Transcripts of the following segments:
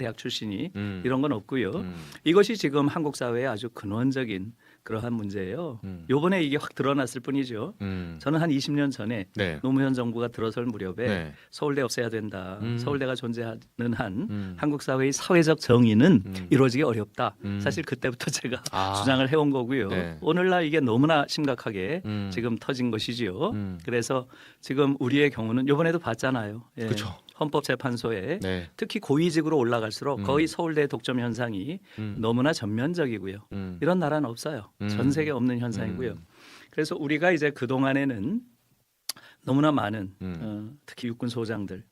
대학 출신이 이런 건 없고요. 이것이 지금 한국 사회의 아주 근원적인 그러한 문제예요. 요번에 이게 확 드러났을 뿐이죠. 저는 한 20년 전에 네. 노무현 정부가 들어설 무렵에 네. 서울대 없애야 된다. 서울대가 존재하는 한 한국 사회의 사회적 정의는 이루어지기 어렵다. 사실 그때부터 제가 주장을 해온 거고요. 네. 오늘날 이게 너무나 심각하게 지금 터진 것이지요. 그래서 지금 우리의 경우는 이번에도 봤잖아요. 예. 그렇죠. 헌법재판소에 네. 특히 고위직으로 올라갈수록 거의 서울대 독점 현상이 너무나 전면적이고요. 이런 나라는 없어요. 전 세계 없는 현상이고요. 그래서 우리가 이제 그 동안에는 너무나 많은 특히 육군 소장들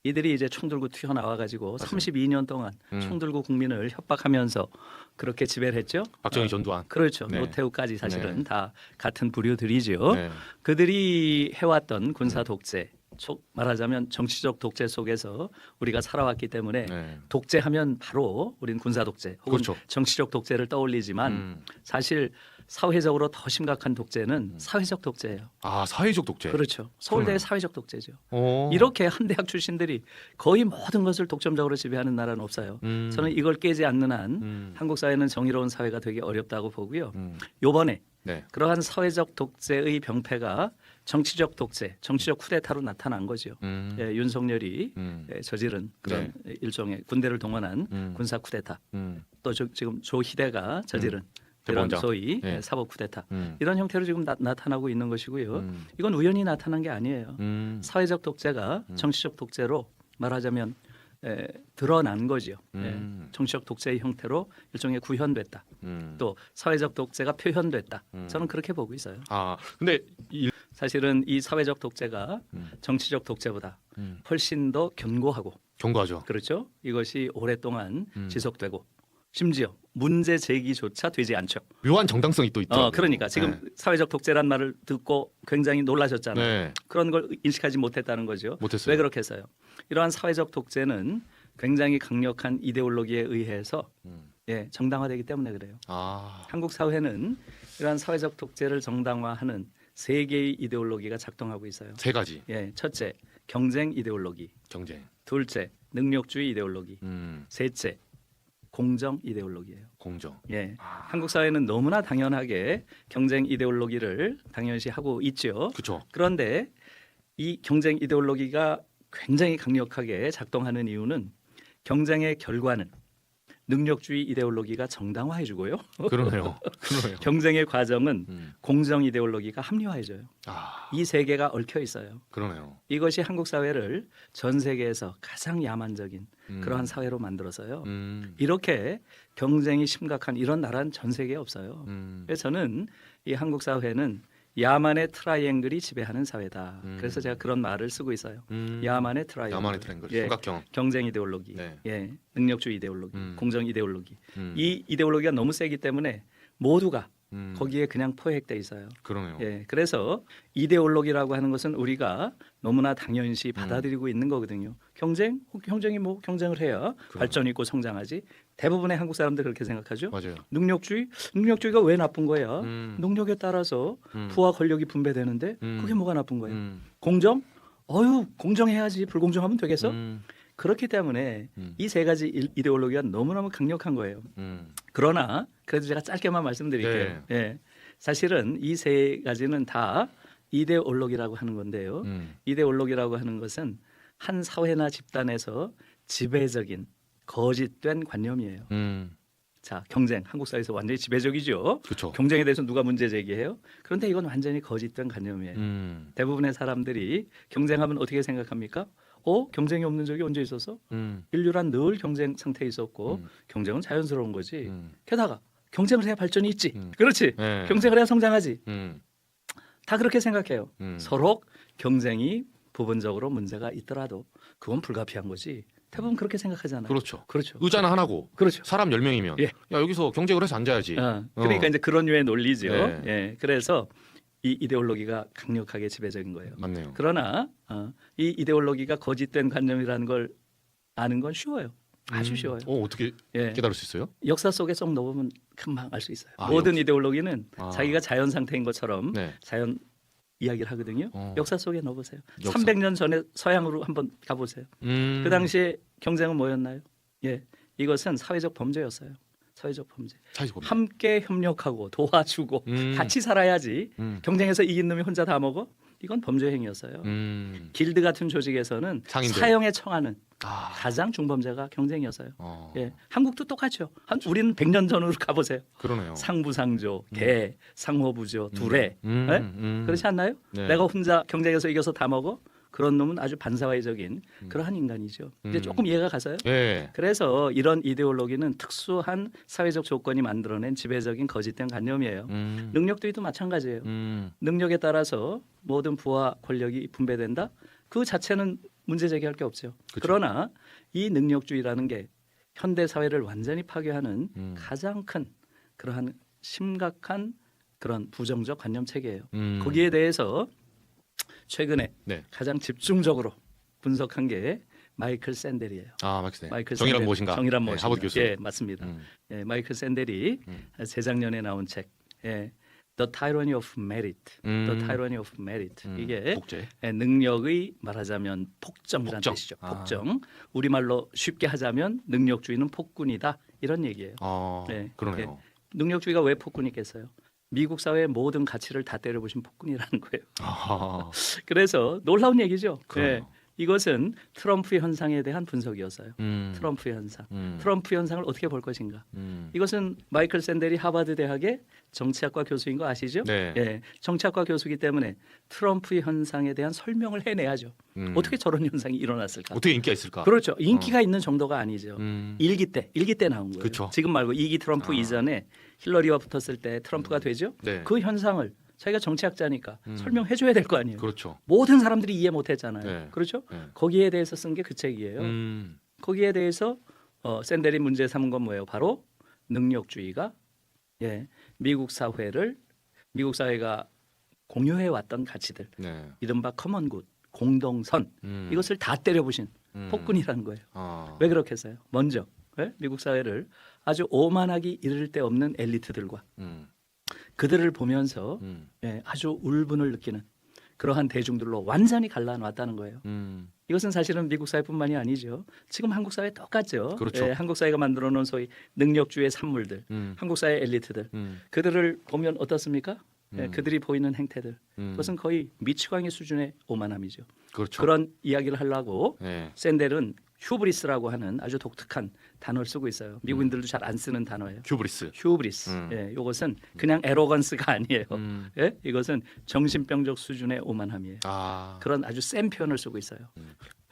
이들이 이제 총 들고 튀어나와 가지고 32년 동안 총 들고 국민을 협박하면서 그렇게 지배를 했죠. 박정희 전두환. 그렇죠. 네. 노태우까지 사실은 네. 다 같은 부류들이죠. 네. 그들이 해왔던 군사 독재, 말하자면 정치적 독재 속에서 우리가 살아왔기 때문에 네. 독재하면 바로 우린 군사 독재 혹은 그렇죠. 정치적 독재를 떠올리지만 사실 사회적으로 더 심각한 독재는 사회적 독재예요. 아, 사회적 독재. 그렇죠. 서울대의 그러네요. 사회적 독재죠. 오. 이렇게 한 대학 출신들이 거의 모든 것을 독점적으로 지배하는 나라는 없어요. 저는 이걸 깨지 않는 한 한국 사회는 정의로운 사회가 되기 어렵다고 보고요. 요번에 네. 그러한 사회적 독재의 병폐가 정치적 독재, 정치적 쿠데타로 나타난 거죠. 예, 윤석열이 예, 저지른 그런 일종의 군대를 동원한 군사 쿠데타. 또 지금 조희대가 저지른 이런 대법원장. 소위 예. 사법 쿠데타. 이런 형태로 지금 나타나고 있는 것이고요. 이건 우연히 나타난 게 아니에요. 사회적 독재가 정치적 독재로 말하자면 드러난 거죠. 정치적 독재의 형태로 일종의 구현됐다. 또 사회적 독재가 표현됐다. 저는 그렇게 보고 있어요. 아, 근데 사실은 이 사회적 독재가 정치적 독재보다 훨씬 더 견고하고 경고하죠. 그렇죠. 이것이 오랫동안 지속되고 심지어 문제 제기조차 되지 않죠. 묘한 정당성이 또 있죠. 그러니까 지금 사회적 독재란 말을 듣고 굉장히 놀라셨잖아요. 네. 그런 걸 인식하지 못했다는 거죠. 못했어요. 왜 그렇게 했어요? 이러한 사회적 독재는 굉장히 강력한 이데올로기에 의해서 예, 정당화되기 때문에 그래요. 아. 한국 사회는 이러한 사회적 독재를 정당화하는 세 개의 이데올로기가 작동하고 있어요. 세 가지. 예, 첫째 경쟁 이데올로기, 경쟁. 둘째 능력주의 이데올로기, 셋째 공정 이데올로기예요. 공정. 예, 한국 사회는 너무나 당연하게 경쟁 이데올로기를 당연시 하고 있죠. 그렇죠. 그런데 이 경쟁 이데올로기가 굉장히 강력하게 작동하는 이유는 경쟁의 결과는 능력주의 이데올로기가 정당화해주고요. 그러네요. 그러네요. 경쟁의 과정은 공정 이데올로기가 합리화해줘요. 아, 이 세 개가 얽혀 있어요. 그러네요. 이것이 한국 사회를 전 세계에서 가장 야만적인 그러한 사회로 만들어서요. 이렇게 경쟁이 심각한 이런 나라는 전 세계에 없어요. 그래서 저는 이 한국 사회는 야만의 트라이앵글이 지배하는 사회다. 그래서 제가 그런 말을 쓰고 있어요. 야만의 트라이앵글. 야만의 트라이앵글. 예, 삼각형. 경쟁 이데올로기, 네. 예, 능력주의 이데올로기, 공정 이데올로기. 이 이데올로기가 너무 세기 때문에 모두가 거기에 그냥 포획돼 있어요. 그러네요. 예, 그래서 이데올로기라고 하는 것은 우리가 너무나 당연시 받아들이고 있는 거거든요. 경쟁이 뭐 경쟁을 해야 발전 있고 성장하지. 대부분의 한국 사람들 그렇게 생각하죠. 맞아요. 능력주의가 왜 나쁜 거야? 능력에 따라서 부와 권력이 분배되는데 그게 뭐가 나쁜 거예요? 공정? 공정해야지. 불공정하면 되겠어? 그렇기 때문에 이 세 가지 이데올로기가 너무너무 강력한 거예요. 그러나 그래도 제가 짧게만 말씀드릴게요. 예, 사실은 이 세 가지는 다 이데올로기라고 하는 건데요. 이데올로기라고 하는 것은 한 사회나 집단에서 지배적인 거짓된 관념이에요. 자, 경쟁 한국 사회에서 완전히 지배적이죠. 그렇죠. 경쟁에 대해서 누가 문제 제기해요? 그런데 이건 완전히 거짓된 관념이에요. 대부분의 사람들이 경쟁하면 어떻게 생각합니까? 경쟁이 없는 적이 언제 있었어? 인류란 늘 경쟁 상태에 있었고 경쟁은 자연스러운 거지. 게다가 경쟁을 해야 발전이 있지. 그렇지. 네. 경쟁을 해야 성장하지. 다 그렇게 생각해요. 서로 경쟁이 부분적으로 문제가 있더라도 그건 불가피한 거지. 대부분 그렇게 생각하잖아요. 그렇죠. 그렇죠. 의자는 하나고 그렇죠. 사람 10명이면 예. 야, 여기서 경쟁을 해서 앉아야지. 그러니까 이제 그런 류의 논리죠. 네. 예. 그래서 이 이데올로기가 강력하게 지배적인 거예요. 맞네요. 그러나 이 이데올로기가 거짓된 관념이라는 걸 아는 건 쉬워요. 아주 쉬워요. 어떻게 예. 깨달을 수 있어요? 역사 속에 쏙 넣으면 금방 알 수 있어요. 아, 모든 역사. 이데올로기는 자기가 자연 상태인 것처럼 네. 자연 이야기를 하거든요. 역사 속에 넣어보세요. 역사. 300년 전에 서양으로 한번 가보세요. 그 당시에 경쟁은 뭐였나요? 예, 이것은 사회적 범죄였어요. 사회적 범죄. 사회적 범죄. 함께 협력하고 도와주고 같이 살아야지. 경쟁에서 이긴 놈이 혼자 다 먹어? 이건 범죄 행위였어요. 길드 같은 조직에서는 상인들. 사형에 처하는 아. 가장 중범죄가 경쟁이었어요. 어. 예, 한국도 똑같죠. 우리는 100년 전으로 가보세요. 그러네요. 상부상조, 개, 상호부조, 두레. 예? 그렇지 않나요? 네. 내가 혼자 경쟁에서 이겨서 다 먹어? 그런 놈은 아주 반사회적인 그러한 인간이죠. 이제 조금 이해가 가서요. 예. 그래서 이런 이데올로기는 특수한 사회적 조건이 만들어낸 지배적인 거짓된 관념이에요. 능력주의도 마찬가지예요. 능력에 따라서 모든 부와 권력이 분배된다. 그 자체는 문제 제기할 게 없죠. 그쵸. 그러나 이 능력주의라는 게 현대 사회를 완전히 파괴하는 가장 큰 그러한 심각한 그런 부정적 관념 체계예요. 거기에 대해서 최근에 네. 가장 집중적으로 분석한 게 마이클 샌델이에요. 아, 마이클 마이클 정의란 샌델. 무엇인가? 정의란 네, 무엇인가? 하버드 교수. 예, 맞습니다. 예, 마이클 샌델이 재작년에 나온 책, 예, The Tyranny of Merit, The Tyranny of Merit. 이게 복제. 예, 능력의 말하자면 폭정이라는 폭정. 뜻이죠. 아. 폭정. 우리말로 쉽게 하자면 능력주의는 폭군이다 이런 얘기예요. 아, 네, 그러네요. 능력주의가 왜 폭군이겠어요? 미국 사회의 모든 가치를 다 때려부신 폭군이라는 거예요. 아, 그래서 놀라운 얘기죠. 그러네요. 예, 이것은 트럼프 현상에 대한 분석이었어요. 트럼프 현상. 트럼프 현상을 어떻게 볼 것인가. 이것은 마이클 샌델이 하버드 대학의 정치학과 교수인 거 아시죠? 네. 예, 정치학과 교수이기 때문에 트럼프 현상에 대한 설명을 해내야죠. 어떻게 저런 현상이 일어났을까? 어떻게 인기가 있을까? 그렇죠. 인기가 있는 정도가 아니죠. 일기 때 나온 거예요. 그쵸. 지금 말고 2기 트럼프 이전에 힐러리와 붙었을 때 트럼프가 되죠. 네. 그 현상을 자기가 정치학자니까 설명해 줘야 될 거 아니에요. 그렇죠. 모든 사람들이 이해 못했잖아요. 네. 그렇죠? 네. 거기에 대해서 쓴 게 그 책이에요. 거기에 대해서 샌델이 문제 삼은 건 뭐예요? 바로 능력주의가 예, 미국 사회가 공유해 왔던 가치들, 네. 이른바 커먼굿, 공동선 이것을 다 때려부신 폭군이라는 거예요. 아. 왜 그렇겠어요? 먼저 예? 미국 사회를 아주 오만하기 이를 데 없는 엘리트들과 그들을 보면서 예, 아주 울분을 느끼는 그러한 대중들로 완전히 갈라놨다는 거예요. 이것은 사실은 미국 사회뿐만이 아니죠. 지금 한국 사회 똑같죠. 그렇죠. 예, 한국 사회가 만들어놓은 소위 능력주의 산물들, 한국 사회 엘리트들, 그들을 보면 어떻습니까? 예, 그들이 보이는 행태들, 그것은 거의 미치광이 수준의 오만함이죠. 그렇죠. 그런 이야기를 하려고 네. 샌델은 휴브리스라고 하는 아주 독특한 단어를 쓰고 있어요. 미국인들도 잘 안 쓰는 단어예요. 휴브리스. 휴브리스. 예, 이것은 그냥 에로건스가 아니에요. 예, 이것은 정신병적 수준의 오만함이에요. 아. 그런 아주 센 표현을 쓰고 있어요.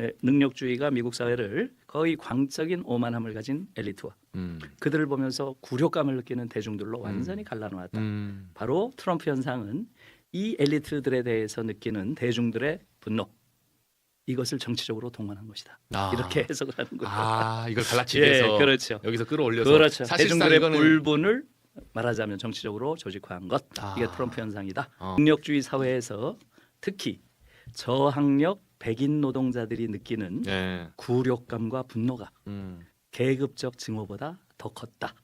예, 능력주의가 미국 사회를 거의 광적인 오만함을 가진 엘리트와 그들을 보면서 굴욕감을 느끼는 대중들로 완전히 갈라놓았다. 바로 트럼프 현상은 이 엘리트들에 대해서 느끼는 대중들의 분노, 이것을 정치적으로 동원한 것이다. 아. 이렇게 해석을 하는 거예요. 아, 이걸 갈라치기 위해서 예, 그렇죠. 여기서 끌어올려서 그렇죠. 사실상 대중들의 이거는 불분을 말하자면 정치적으로 조직화한 것. 아. 이게 트럼프 현상이다. 능력주의 사회에서 특히 저학력 백인 노동자들이 느끼는 네. 굴욕감과 분노가 계급적 증오보다 더 컸다.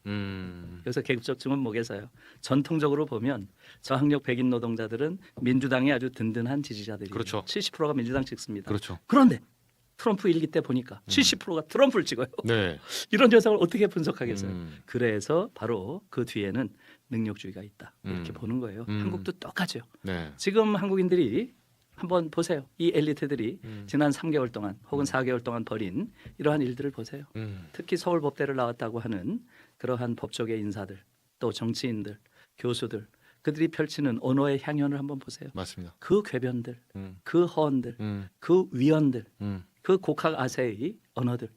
여기서 계급적 증오는 뭐겠어요? 전통적으로 보면 저학력 백인 노동자들은 민주당의 아주 든든한 지지자들이에요. 그렇죠. 70%가 민주당 찍습니다. 그렇죠. 그런데 트럼프 일기 때 보니까 70%가 트럼프를 찍어요. 네. 이런 현상을 어떻게 분석하겠어요? 그래서 바로 그 뒤에는 능력주의가 있다. 이렇게 보는 거예요. 한국도 똑같죠. 네. 지금 한국인들이 한번 보세요. 이 엘리트들이 지난 3개월 동안 혹은 4개월 동안 벌인 이러한 일들을 보세요. 특히 서울법대를 나왔다고 하는 그러한 법조계 인사들, 또 정치인들, 교수들, 그들이 펼치는 언어의 향연을 한번 보세요. 맞습니다. 그 궤변들, 그 허언들, 그 위언들, 그 곡학 아세의 언어들,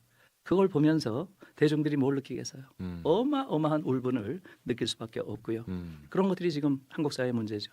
그걸 보면서 대중들이 뭘 느끼겠어요? 어마어마한 울분을 느낄 수밖에 없고요. 그런 것들이 지금 한국 사회의 문제죠.